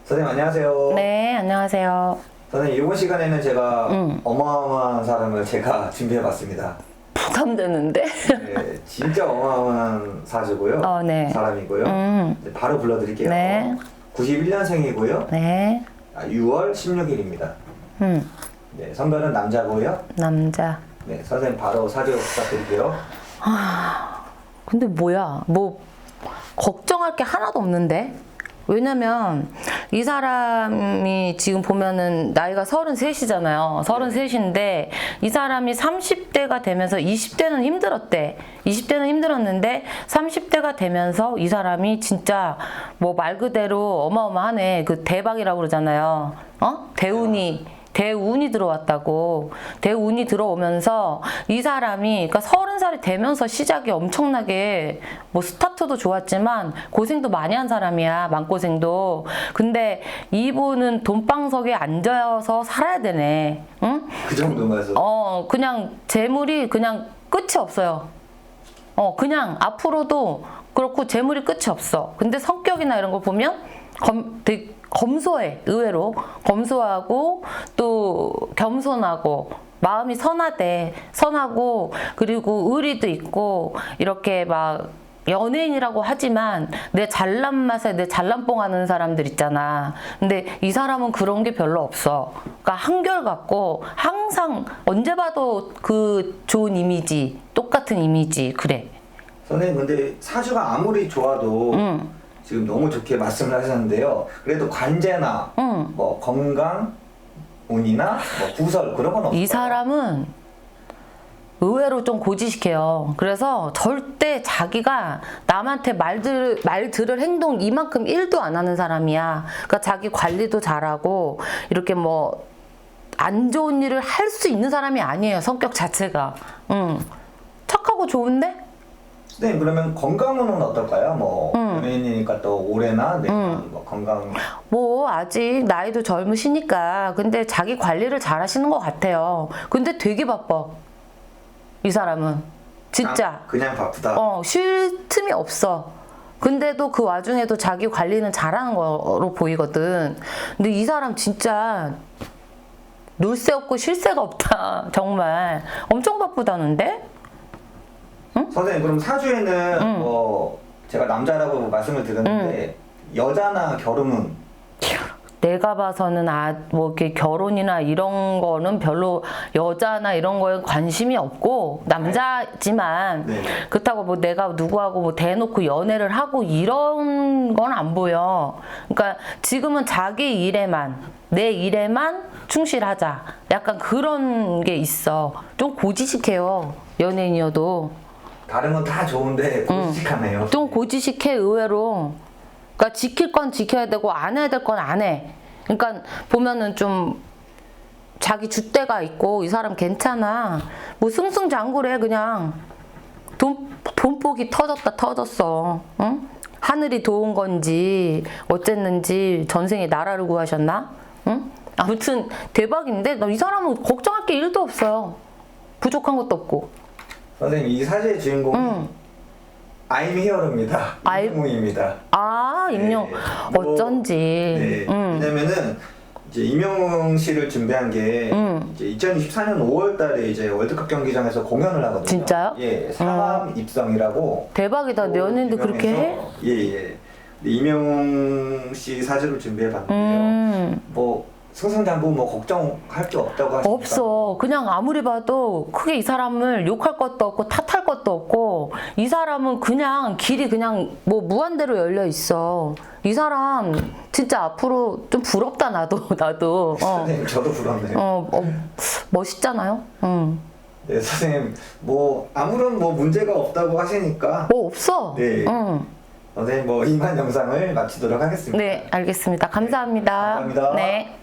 선생님 안녕하세요. 네, 안녕하세요. 선생님 이번 시간에는 제가 어마어마한 사람을 제가 준비해봤습니다. 부담되는데? 네, 진짜 어마어마한 사주고요. 네. 사람이고요. 이제 바로 불러드릴게요. 네. 91년생이고요. 네. 6월 16일입니다. 네, 성별은 남자고요. 남자. 네, 선생님 바로 사주 부탁드릴게요. 근데 뭐야? 뭐, 걱정할 게 하나도 없는데? 왜냐면, 이 사람이 지금 보면은 나이가 33이잖아요. 33인데, 이 사람이 30대가 되면서 20대는 힘들었대. 20대는 힘들었는데, 30대가 되면서 이 사람이 진짜 뭐 말 그대로 어마어마하네. 그 대박이라고 그러잖아요. 대운이 들어왔다고. 대운이 들어오면서 이 사람이, 그러니까 30살이 되면서 시작이 엄청나게 뭐 스타트도 좋았지만 고생도 많이 한 사람이야. 마음고생도. 근데 이분은 돈방석에 앉아서 살아야 되네. 응? 그 정도면서. 그냥 재물이 그냥 끝이 없어요. 그냥 앞으로도 그렇고 재물이 끝이 없어. 근데 성격이나 이런 거 보면 되게 검소해. 의외로 검소하고 또 겸손하고 마음이 선하고 그리고 의리도 있고 이렇게 막 연예인이라고 하지만 내 잘난 맛에 내 잘난뽕 하는 사람들 있잖아. 근데 이 사람은 그런 게 별로 없어. 그러니까 한결같고 항상 언제 봐도 그 좋은 이미지, 똑같은 이미지. 그래. 선생님 근데 사주가 아무리 좋아도 지금 너무 좋게 말씀을 하셨는데요. 그래도 관제나 뭐 건강, 운이나 뭐 구설 그런 건 없어요. 이 사람은 의외로 좀 고지식해요. 그래서 절대 자기가 남한테 말 들을 행동 이만큼 1도 안 하는 사람이야. 그러니까 자기 관리도 잘하고 이렇게 뭐 안 좋은 일을 할 수 있는 사람이 아니에요. 성격 자체가. 착하고 좋은데? 네, 그러면 건강은 어떨까요? 뭐 연예인이니까 또 올해나 내년 뭐 건강. 뭐 아직 나이도 젊으시니까 근데 자기 관리를 잘 하시는 것 같아요. 근데 되게 바빠. 이 사람은 진짜 그냥 바쁘다. 쉴 틈이 없어. 근데도 그 와중에도 자기 관리는 잘하는 거로 보이거든. 근데 이 사람 진짜 놀 새 없고 쉴 새가 없다. 정말 엄청 바쁘다는데? 선생님 그럼 사주에는 뭐 제가 남자라고 말씀을 드렸는데 여자나 결혼은 내가 봐서는 뭐 이렇게 결혼이나 이런 거는 별로 여자나 이런 거에 관심이 없고 남자지만 네. 그렇다고 뭐 내가 누구하고 뭐 대놓고 연애를 하고 이런 건 안 보여. 그러니까 지금은 자기 일에만 내 일에만 충실하자. 약간 그런 게 있어. 좀 고지식해요. 연예인이어도. 다른 건 다 좋은데 고지식하네요. 좀 고지식해 의외로. 그러니까 지킬 건 지켜야 되고 안 해야 될 건 안 해. 그러니까 보면은 좀 자기 줏대가 있고 이 사람 괜찮아. 뭐 승승장구래 그냥. 돈복이 터졌어. 응? 하늘이 도운 건지 어쨌는지 전생에 나라를 구하셨나? 응? 아무튼 대박인데 이 사람은 걱정할 게 1도 없어요. 부족한 것도 없고. 선생님 이 사주의 주인공은 I'm Here입니다. 임영웅입니다. 임영. 네. 어쩐지. 네. 왜냐면은 이제 임영웅 씨를 준비한 게 이제 2024년 5월달에 이제 월드컵 경기장에서 공연을 하거든요. 진짜요? 예, 사람 입성이라고. 대박이다. 연예인도 그렇게 해? 예. 임영웅 씨 사주를 준비해봤는데요. 뭐 승승장구 뭐 걱정할 게 없다고 하시니까. 없어. 그냥 아무리 봐도 크게 이 사람을 욕할 것도 없고 탓할 것도 없고 이 사람은 그냥 길이 그냥 뭐 무한대로 열려 있어. 이 사람 진짜 앞으로 좀 부럽다 나도. 선생님 저도 부럽네요. 멋있잖아요. 네, 선생님 뭐 아무런 뭐 문제가 없다고 하시니까. 뭐 없어. 네. 선생님 뭐 이만 영상을 마치도록 하겠습니다. 네, 알겠습니다. 감사합니다. 감사합니다. 네.